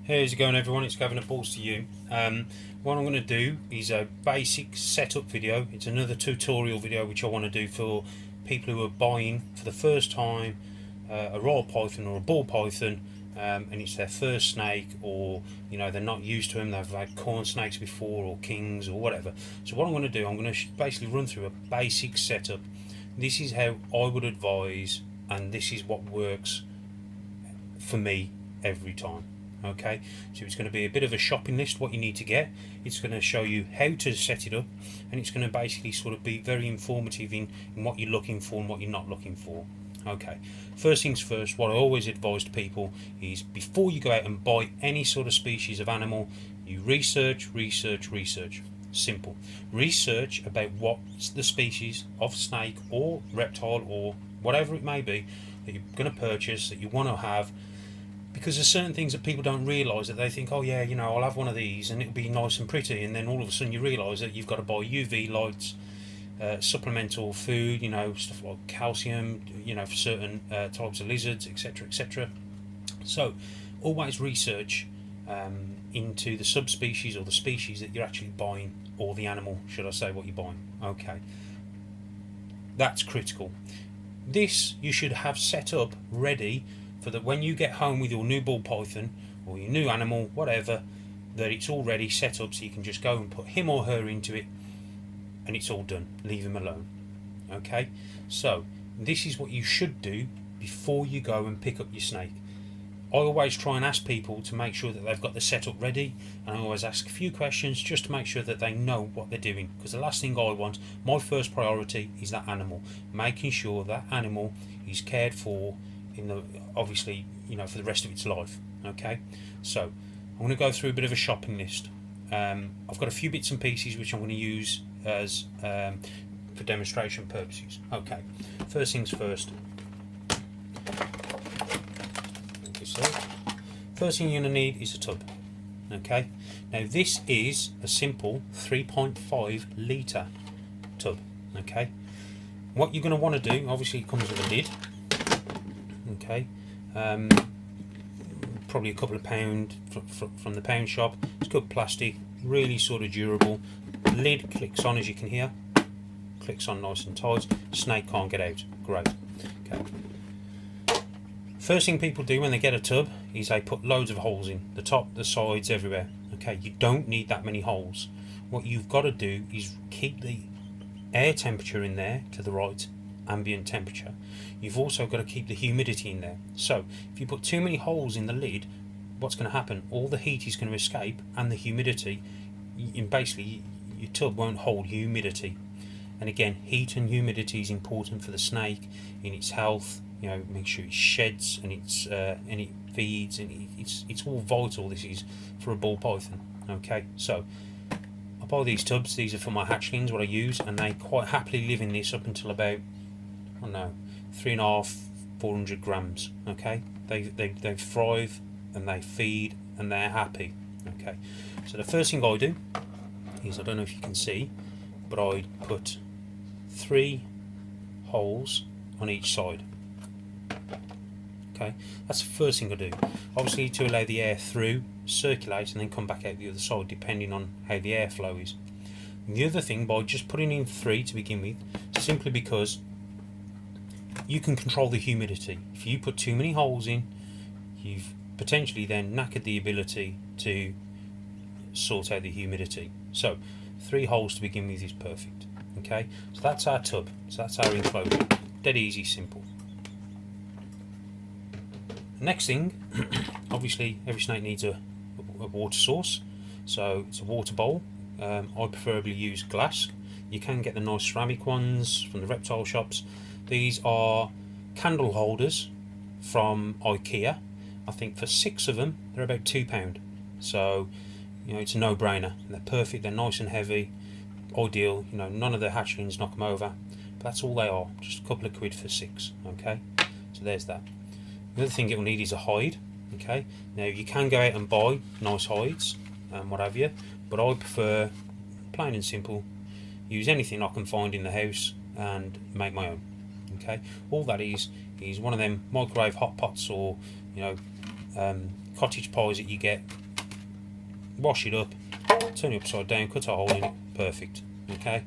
How's it going, everyone? It's Gavin at Balls to You. What I'm going to do is a basic setup video. It's another tutorial video which I want to do for people who are buying for the first time a royal python or a ball python, and it's their first snake, or they're not used to them. They've had corn snakes before, or kings, or whatever. So what I'm going to do, I'm going to basically run through a basic setup. This is how I would advise, and this is what works for me every time. Okay, so it's going to be a bit of a shopping list, what you need to get. It's going to show you how to set it up, and it's going to basically sort of be very informative in what you're looking for and what you're not looking for. Okay, first things first, what I always advise to people is before you go out and buy any sort of species of animal, you research. Simple. Research about what's the species of snake or reptile or whatever it may be that you're going to purchase, that you want to have. Because there's certain things that people don't realise, that they think, oh yeah, I'll have one of these and it'll be nice and pretty, and then all of a sudden you realise that you've got to buy UV lights, supplemental food, stuff like calcium, for certain types of lizards, etc. So always research into the subspecies or the species that you're actually buying, or the animal, should I say, what you're buying. Okay, that's critical. This you should have set up ready for that when you get home with your new ball python or your new animal, whatever, that it's already set up so you can just go and put him or her into it and it's all done. Leave him alone. Okay, so this is what you should do before you go and pick up your snake. I always try and ask people to make sure that they've got the setup ready, and I always ask a few questions just to make sure that they know what they're doing, because the last thing I want, my first priority is that animal, making sure that animal is cared for obviously for the rest of its life. Okay, so I'm going to go through a bit of a shopping list. I've got a few bits and pieces which I'm going to use as for demonstration purposes. Okay, first things first. First thing you're going to need is a tub. Okay, now this is a simple 3.5 litre tub. Okay, what you're going to want to do, obviously it comes with a lid. Okay, probably a couple of pound from the pound shop. It's good plastic, really sort of durable. Lid clicks on, as you can hear, clicks on nice and tight. Snake can't get out. Great. Okay. First thing people do when they get a tub is they put loads of holes in the top, the sides, everywhere. Okay, you don't need that many holes. What you've got to do is keep the air temperature in there to the right, ambient temperature. You've also got to keep the humidity in there. So if you put too many holes in the lid, what's going to happen? All the heat is going to escape, and the humidity, basically your tub won't hold humidity. And again, heat and humidity is important for the snake in its health. Make sure it sheds and it feeds, and it's all vital. This is for a ball python. Okay, so I buy these tubs. These are for my hatchlings, what I use, and they quite happily live in this up until about 3.5-400 grams. Okay, they thrive and they feed and they're happy. Okay, so the first thing I do is, I don't know if you can see, but I put 3 holes on each side. Okay, that's the first thing I do, obviously to allow the air through, circulate, and then come back out the other side depending on how the airflow is. And the other thing, by just putting in 3 to begin with, simply because you can control the humidity. If you put too many holes in, you've potentially then knackered the ability to sort out the humidity. So 3 holes to begin with is perfect. Okay, so that's our tub, so that's our enclosure. Dead easy, simple. Next thing, obviously every snake needs a water source, so it's a water bowl. I preferably use glass. You can get the nice ceramic ones from the reptile shops. These are candle holders from IKEA. I think for 6 of them they're about £2. So it's a no-brainer. They're perfect. They're nice and heavy. Ideal. None of the hatchlings knock them over. But that's all they are. Just a couple of quid for 6. Okay. So there's that. The other thing it will need is a hide. Okay. Now you can go out and buy nice hides and what have you, but I prefer plain and simple. Use anything I can find in the house and make my own. Okay. All that is one of them microwave hot pots, or cottage pies that you get, wash it up, turn it upside down, cut a hole in it, perfect. Okay,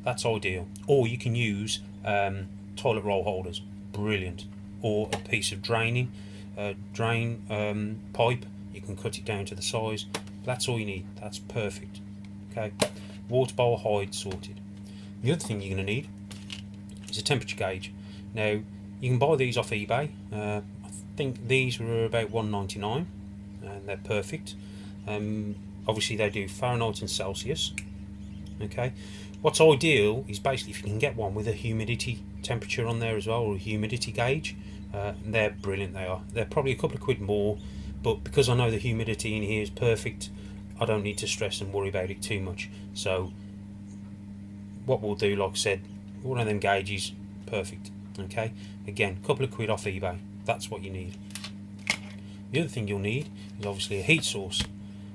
that's ideal. Or you can use toilet roll holders, brilliant. Or a piece of drain pipe, you can cut it down to the size. That's all you need. That's perfect. Okay, water bowl hide sorted. The other thing you're going to need is a temperature gauge. Now you can buy these off eBay. I think these were about $1.99 and they're perfect. Obviously they do Fahrenheit and Celsius. Okay, what's ideal is basically if you can get one with a humidity temperature on there as well, or a humidity gauge. They're brilliant. They're probably a couple of quid more, but because I know the humidity in here is perfect, I don't need to stress and worry about it too much. So what we'll do, like I said, one of them gauges, perfect. Okay, again, a couple of quid off eBay, that's what you need. The other thing you'll need is obviously a heat source,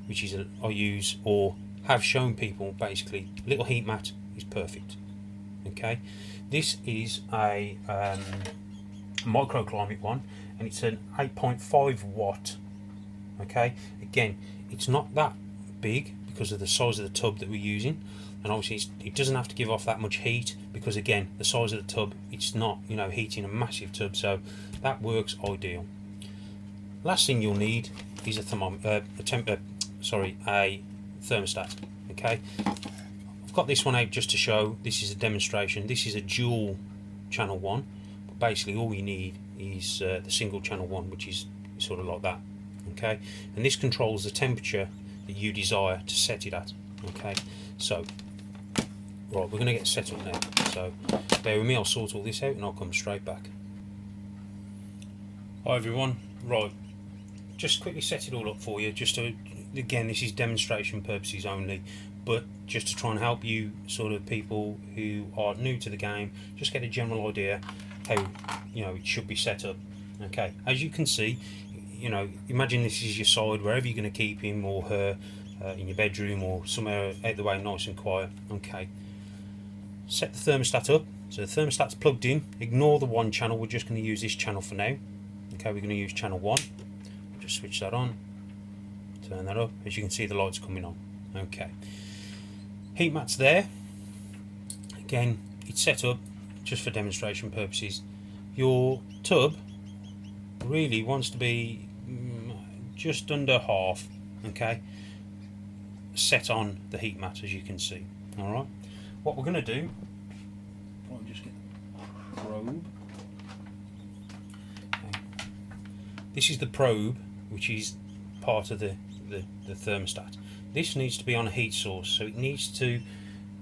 which is I use or have shown people. Basically, a little heat mat is perfect. Okay, this is a microclimate one, and it's an 8.5 watt. Okay, again, it's not that big because of the size of the tub that we're using, and obviously it doesn't have to give off that much heat because again the size of the tub, it's not, you know, heating a massive tub, so that works ideal. Last thing you'll need is a thermostat. Okay, I've got this one out just to show. This is a demonstration. This is a dual channel one, but basically all you need is the single channel one, which is sort of like that. Okay, and this controls the temperature that you desire to set it at. Okay, so right, we're going to get set up now, so bear with me, I'll sort all this out and I'll come straight back. Hi everyone, right, just quickly set it all up for you, just to, again, this is demonstration purposes only, but just to try and help you sort of people who are new to the game, just get a general idea how, you know, it should be set up. Okay, as you can see, you know, imagine this is your side, wherever you're going to keep him or her, in your bedroom or somewhere out the way, nice and quiet. Okay, set the thermostat up. So the thermostat's plugged in. Ignore the one channel, we're just going to use this channel for now. Okay, we're going to use channel 1. Just switch that on, turn that up. As you can see, the lights coming on. Okay, heat mat's there. Again, it's set up just for demonstration purposes. Your tub really wants to be just under half. Okay, set on the heat mat, as you can see. All right, what we're going to do, I'll just get the probe. Okay. This is the probe, which is part of the thermostat. This needs to be on a heat source, so it needs to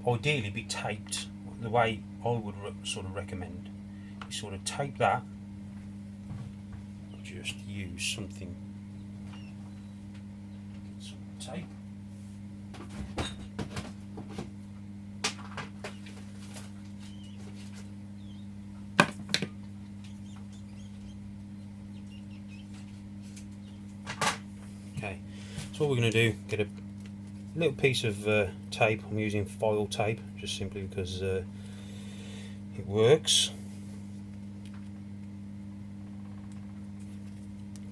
ideally be taped. The way I would sort of recommend is sort of tape that. Just use something, some tape. Okay, so what we're going to do, get a little piece of tape. I'm using foil tape just simply because it works.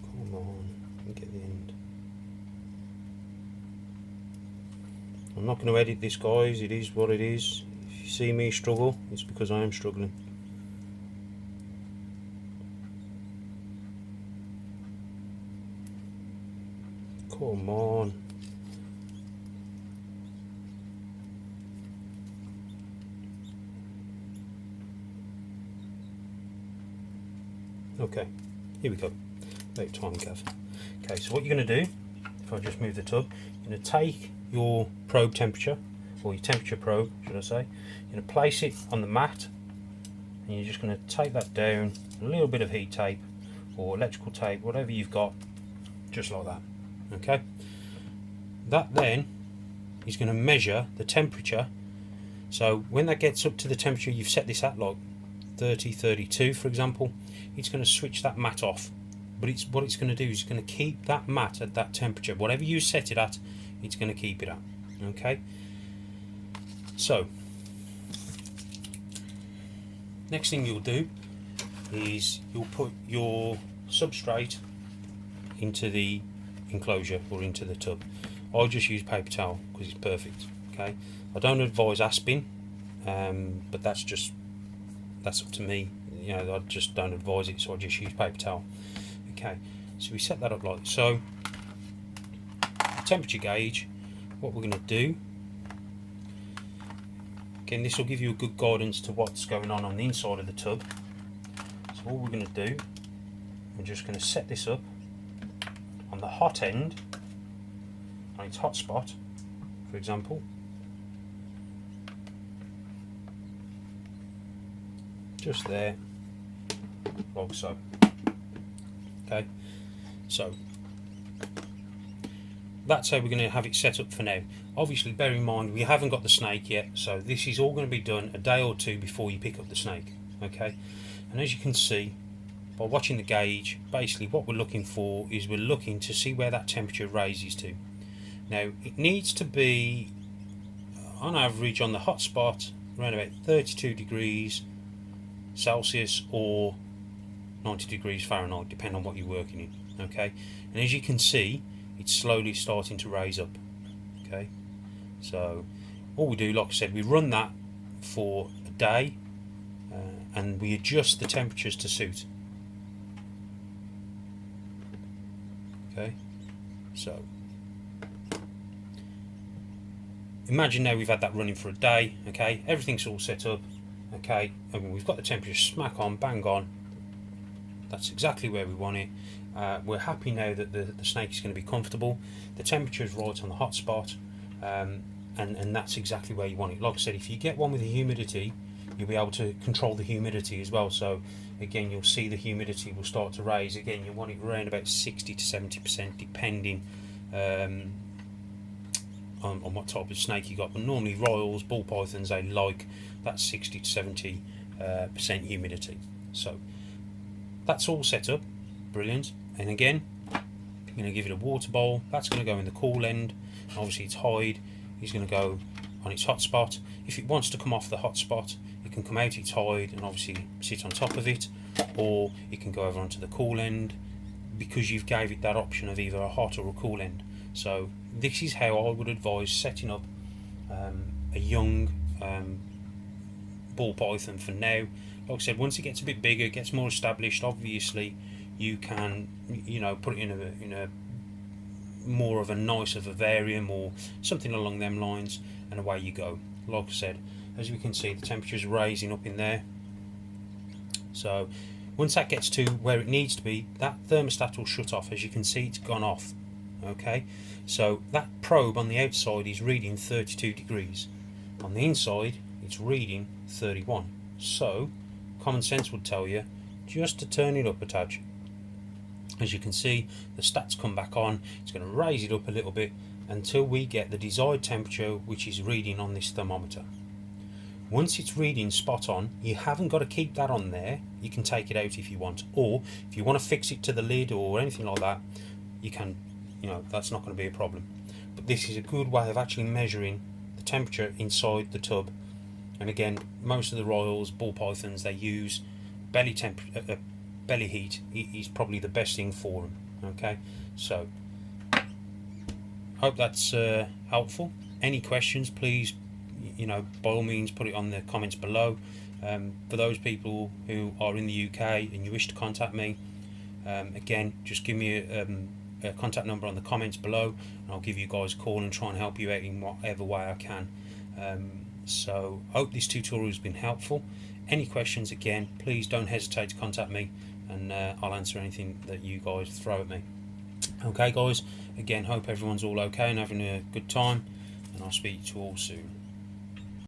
Come on, get the end. I'm not going to edit this, guys. It is what it is. If you see me struggle, it's because I am struggling. Come on. Okay, here we go. About time, Gav. Okay, so what you're going to do, if I just move the tub, you're going to take your probe temperature, or your temperature probe, should I say. You're going to place it on the mat, and you're just going to take that down, a little bit of heat tape, or electrical tape, whatever you've got, just like that. Okay, that then is going to measure the temperature. So when that gets up to the temperature you've set this at, like 30, 32 for example, it's going to switch that mat off. But what it's going to do is it's going to keep that mat at that temperature. Whatever you set it at, it's going to keep it at. Okay, so next thing you'll do is you'll put your substrate into the enclosure or into the tub. I just use paper towel because it's perfect. Okay, I don't advise aspin, but that's up to me. You know, I just don't advise it, so I just use paper towel. Okay, so we set that up like so. The temperature gauge, what we're going to do, again, this will give you a good guidance to what's going on the inside of the tub. So all we're going to do, we're just going to set this up on the hot end, on its hot spot, for example. Just there, like so. Okay, so that's how we're going to have it set up for now. Obviously, bear in mind we haven't got the snake yet, so this is all going to be done a day or two before you pick up the snake. Okay, and as you can see by watching the gauge, basically what we're looking for is we're looking to see where that temperature raises to. Now it needs to be on average on the hot spot around about 32 degrees Celsius or 90 degrees Fahrenheit, depending on what you're working in. Okay, and as you can see, it's slowly starting to raise up. Okay, so all we do, like I said, we run that for a day and we adjust the temperatures to suit. Okay, so imagine now we've had that running for a day. Okay, everything's all set up. Okay, and we've got the temperature smack on, bang on. That's exactly where we want it. We're happy now that the snake is going to be comfortable. The temperature is right on the hot spot, and that's exactly where you want it. Like I said, if you get one with the humidity, you'll be able to control the humidity as well. So again, you'll see the humidity will start to raise. Again, you want it around about 60 to 70%, depending on what type of snake you got. But normally royals, ball pythons, they like that 60 to 70% humidity. So that's all set up, brilliant. And again, I'm going to give it a water bowl. That's going to go in the cool end. Obviously its hide is going to go on its hot spot. If it wants to come off the hot spot, it can come out its hide and obviously sit on top of it, or it can go over onto the cool end, because you've gave it that option of either a hot or a cool end. So this is how I would advise setting up a young ball python for now. Like I said, once it gets a bit bigger, gets more established, obviously you can, you know, put it in a more of a nicer vivarium or something along them lines, and away you go. Like I said, as we can see, the temperature is raising up in there. So once that gets to where it needs to be, that thermostat will shut off. As you can see, it's gone off. Okay, so that probe on the outside is reading 32 degrees. On the inside, it's reading 31. So common sense would tell you just to turn it up a touch. As you can see, the stats come back on. It's going to raise it up a little bit until we get the desired temperature, which is reading on this thermometer. Once it's reading spot on, you haven't got to keep that on there. You can take it out if you want, or if you want to fix it to the lid or anything like that, you can. You know, that's not going to be a problem. But this is a good way of actually measuring the temperature inside the tub. And again, most of the royals, ball pythons, they use belly heat is probably the best thing for them. Okay, so hope that's helpful. Any questions, please, you know, by all means put it on the comments below. For those people who are in the UK and you wish to contact me, again, just give me a contact number on the comments below, and I'll give you guys a call and try and help you out in whatever way I can. So I hope this tutorial has been helpful. Any questions, again, please don't hesitate to contact me, and I'll answer anything that you guys throw at me. Okay guys, again, hope everyone's all okay and having a good time, and I'll speak to you all soon.